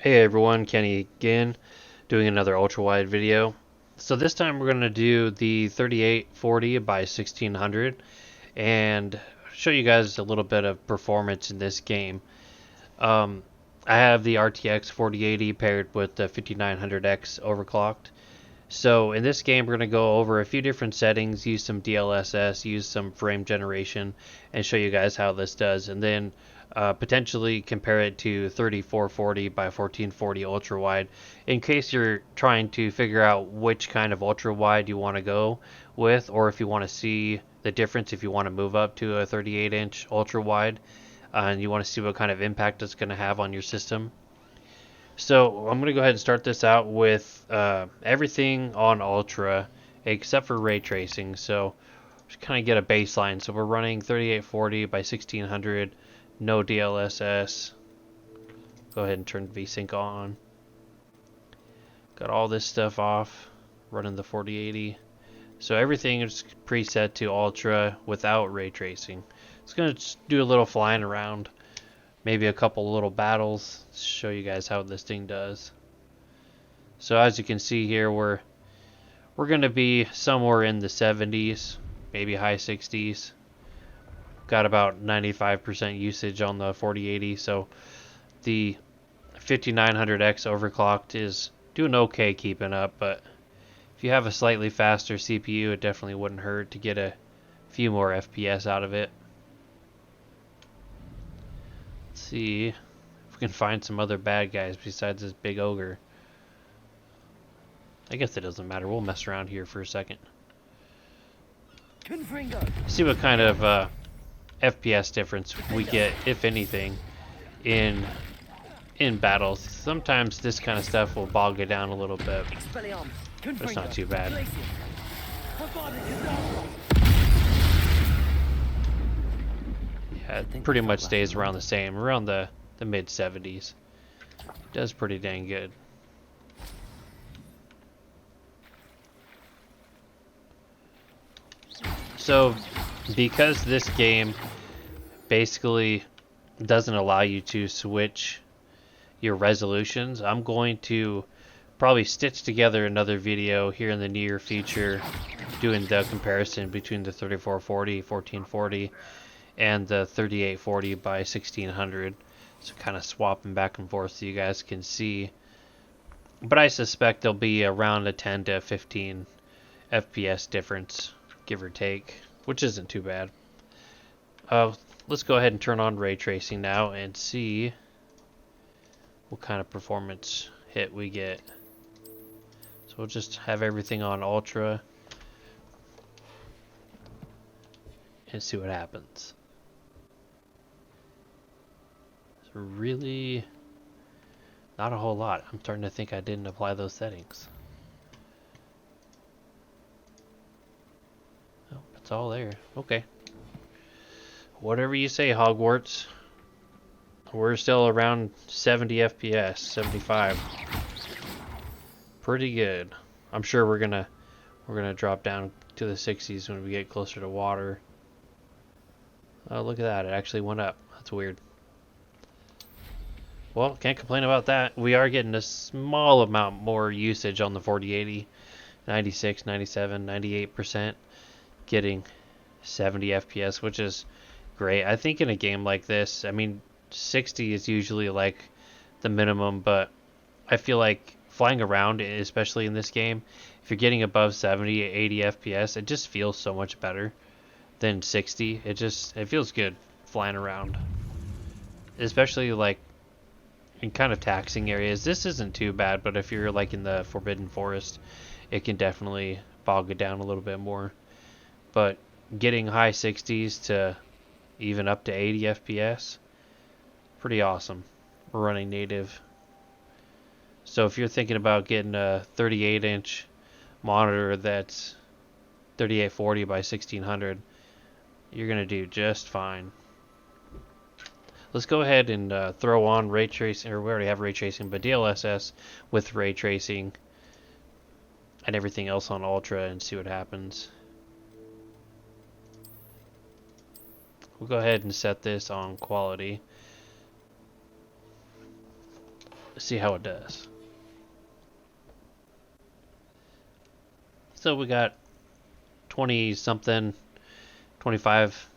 Hey everyone, Kenny again, doing another ultra-wide video. So this time we're going to do the 3840 by 1600 and show you guys a little bit of performance in this game. Um, I have the RTX 4080 paired with the 5900X overclocked. So in this game we're going to go over a few different settings, use some DLSS, use some frame generation, and show you guys how this does. And then potentially compare it to 3440 by 1440 ultra wide in case you're trying to figure out which kind of ultra wide you want to go with, or if you want to see the difference if you want to move up to a 38-inch ultra wide and you want to see what kind of impact it's going to have on your system. So I'm going to go ahead and start this out with everything on Ultra except for ray tracing. So just kind of get a baseline. So we're running 3840 by 1600, no DLSS. Go ahead and turn VSync on. Got all this stuff off, running the 4080. So everything is preset to Ultra without ray tracing. It's going to do a little flying around, maybe a couple little battles, show you guys how this thing does. So as you can see here, we're going to be somewhere in the 70s, maybe high 60s. Got about 95% usage on the 4080, so the 5900X overclocked is doing okay keeping up, but if you have a slightly faster CPU, it definitely wouldn't hurt to get a few more FPS out of it. Let's see if we can find some other bad guys besides this big ogre. I guess it doesn't matter. We'll mess around here for a second. See what kind of FPS difference we get, if anything, in battles. Sometimes this kind of stuff will bog it down a little bit, but it's not too bad. Yeah, it pretty much stays around the same, around the mid 70s. Does pretty dang good. So, because this game basically doesn't allow you to switch your resolutions, I'm going to probably stitch together another video here in the near future doing the comparison between the 3440, 1440, and the 3840 by 1600. So kind of swapping back and forth so you guys can see. But I suspect there'll be around a 10 to 15 FPS difference, give or take, which isn't too bad. Let's go ahead and turn on ray tracing now and see what kind of performance hit we get. So we'll just have everything on ultra and see what happens. So really not a whole lot. I'm starting to think I didn't apply those settings. Oh, it's all there. Okay. Whatever you say, Hogwarts. We're still around 70 FPS, 75. Pretty good. I'm sure we're gonna drop down to the 60s when we get closer to water. Oh, look at that. It actually went up. That's weird. Well, can't complain about that. We are getting a small amount more usage on the 4080. 96, 97, 98%. Getting 70 FPS, which is great. I think in a game like this, I mean, 60 is usually like the minimum, but I feel like flying around, especially in this game, if you're getting above 70, 80 FPS, it just feels so much better than 60. It feels good flying around, especially like in kind of taxing areas. This isn't too bad, but if you're like in the Forbidden Forest, it can definitely bog it down a little bit more. But getting high 60s to even up to 80 FPS, pretty awesome. We're running native. So if you're thinking about getting a 38-inch monitor that's 3840 by 1600, you're going to do just fine. Let's go ahead and throw on ray tracing, or we already have ray tracing, but DLSS with ray tracing and everything else on ultra and see what happens. We'll go ahead and set this on quality. see how it does. So we got 20 something, 25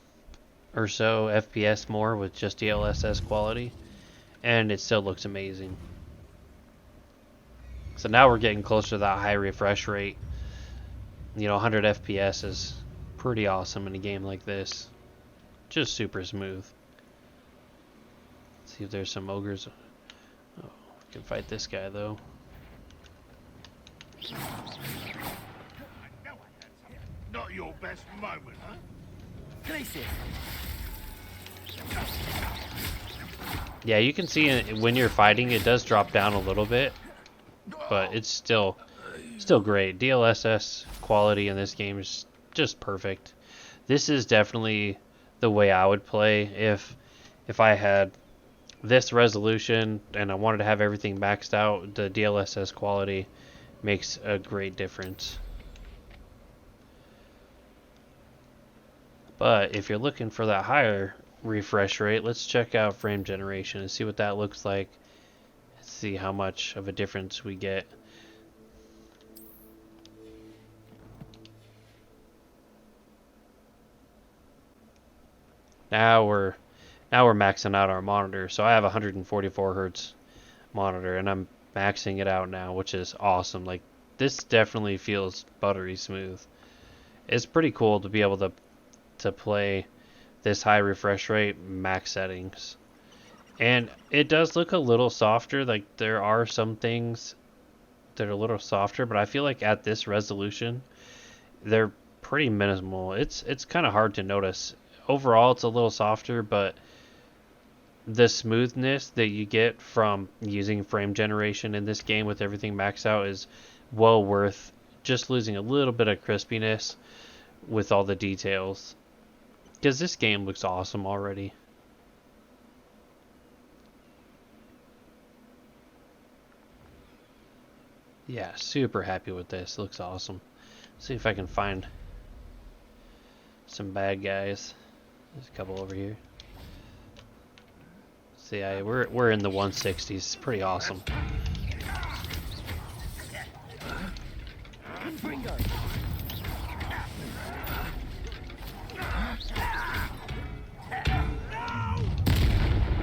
or so FPS more with just DLSS quality, and it still looks amazing. So now we're getting closer to that high refresh rate. You know, 100 FPS is pretty awesome in a game like this. Just super smooth. Let's see if there's some ogres. Oh, we can fight this guy though. Not your best moment, huh? Yeah, you can see when you're fighting, it does drop down a little bit, but it's still great. DLSS quality in this game is just perfect. This is definitely the way I would play if I had this resolution and I wanted to have everything maxed out. The DLSS quality makes a great difference. But if you're looking for that higher refresh rate, let's check out frame generation and see what that looks like. See how much of a difference we get. Now we're maxing out our monitor. So I have a 144 hertz monitor and I'm maxing it out now, which is awesome. Like, this definitely feels buttery smooth. It's pretty cool to be able to play this high refresh rate max settings. And it does look a little softer. Like, there are some things that are a little softer, but I feel like at this resolution they're pretty minimal. It's kind of hard to notice. Overall it's a little softer, but the smoothness that you get from using frame generation in this game with everything maxed out is well worth just losing a little bit of crispiness with all the details, because this game looks awesome already. Yeah, super happy with this. Looks awesome. See if I can find some bad guys. There's a couple over here. See, we're in the 160s. It's pretty awesome.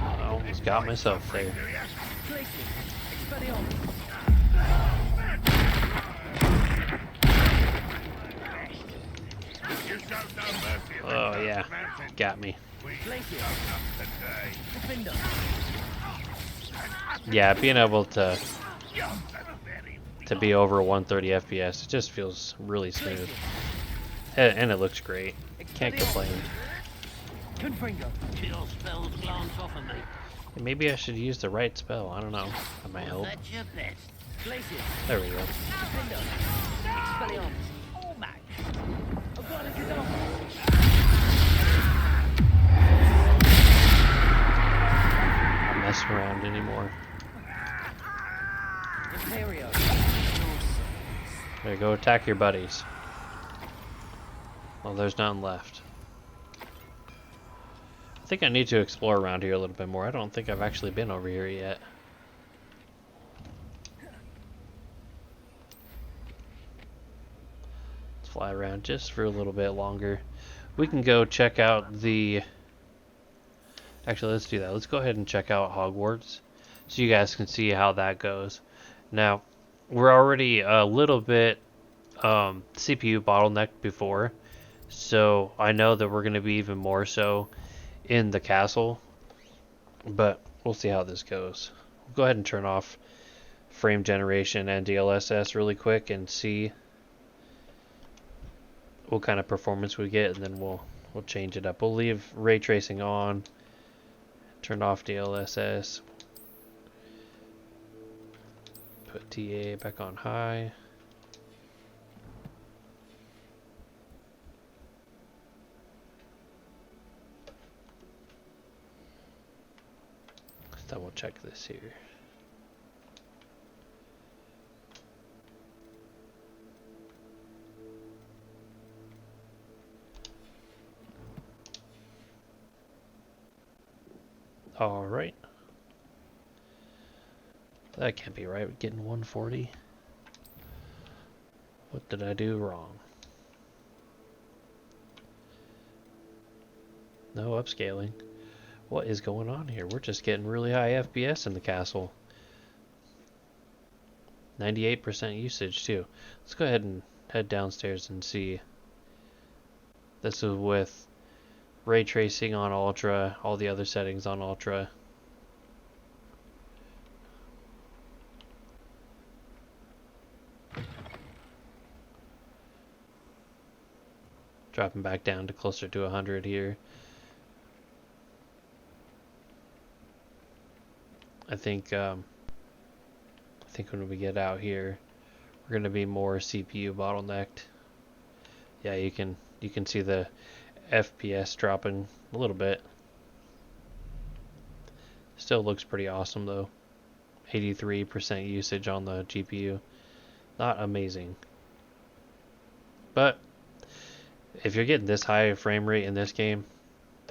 I almost got myself there. Oh yeah, got me. Yeah, being able to be over 130 FPS, it just feels really smooth, and it looks great. Can't complain. Maybe I should use the right spell. I don't know. That might help. There we go. Not messing around anymore. There you go. Attack your buddies. Well, there's none left. I think I need to explore around here a little bit more. I don't think I've actually been over here yet. Let's fly around just for a little bit longer. We can go check out the... Actually, let's do that. Let's go ahead and check out Hogwarts so you guys can see how that goes. Now, we're already a little bit CPU bottlenecked before, so I know that we're going to be even more so in the castle, but we'll see how this goes. We'll go ahead and turn off frame generation and DLSS really quick and see what kind of performance we get, and then we'll change it up. We'll leave ray tracing on, turn off DLSS, put TA back on high. Let's double check this here. All right. That can't be right. We're getting 140. What did I do wrong? No upscaling. What is going on here? We're just getting really high FPS in the castle. 98% usage too. Let's go ahead and head downstairs and see. This is with ray tracing on ultra, all the other settings on ultra. Dropping back down to closer to 100 here. I think when we get out here, we're going to be more CPU bottlenecked. Yeah, you can see the FPS dropping a little bit. Still looks pretty awesome though. 83% usage on the GPU. Not amazing. But if you're getting this high frame rate in this game,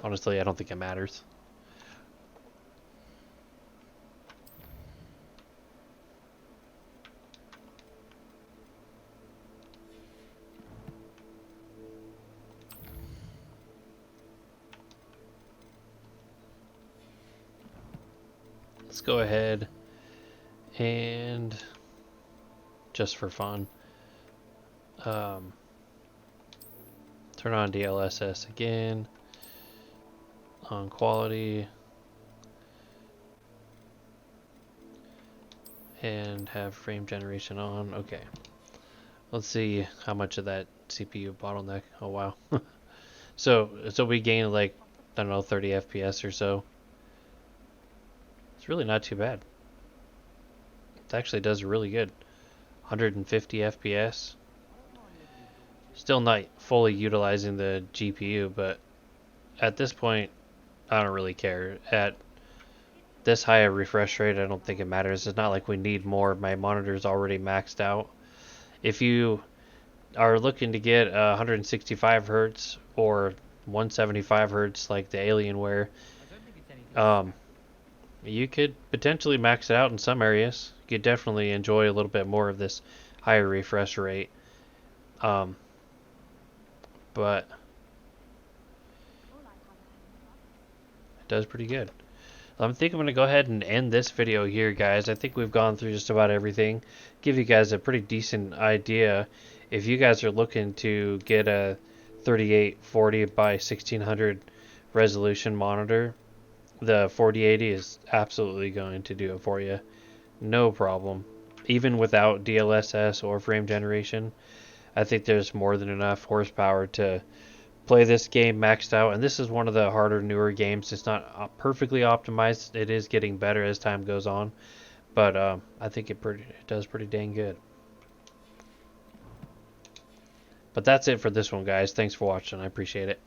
honestly, I don't think it matters. Let's go ahead and just for fun, turn on DLSS again, on quality, and have frame generation on. Okay, let's see how much of that CPU bottleneck. Oh wow. so we gained like, I don't know, 30 FPS or so. It's really not too bad. It actually does really good. 150 FPS. Still not fully utilizing the GPU, but at this point, I don't really care. At this high a refresh rate, I don't think it matters. It's not like we need more. My monitor's already maxed out. If you are looking to get 165 hertz or 175 hertz like the Alienware, you could potentially max it out in some areas. You could definitely enjoy a little bit more of this higher refresh rate. But it does pretty good. I think I'm going to go ahead and end this video here, guys. I think we've gone through just about everything. Give you guys a pretty decent idea. If you guys are looking to get a 3840 by 1600 resolution monitor, the 4080 is absolutely going to do it for you. No problem. Even without DLSS or frame generation, I think there's more than enough horsepower to play this game maxed out. And this is one of the harder, newer games. It's not perfectly optimized. It is getting better as time goes on. But I think it does pretty dang good. But that's it for this one, guys. Thanks for watching. I appreciate it.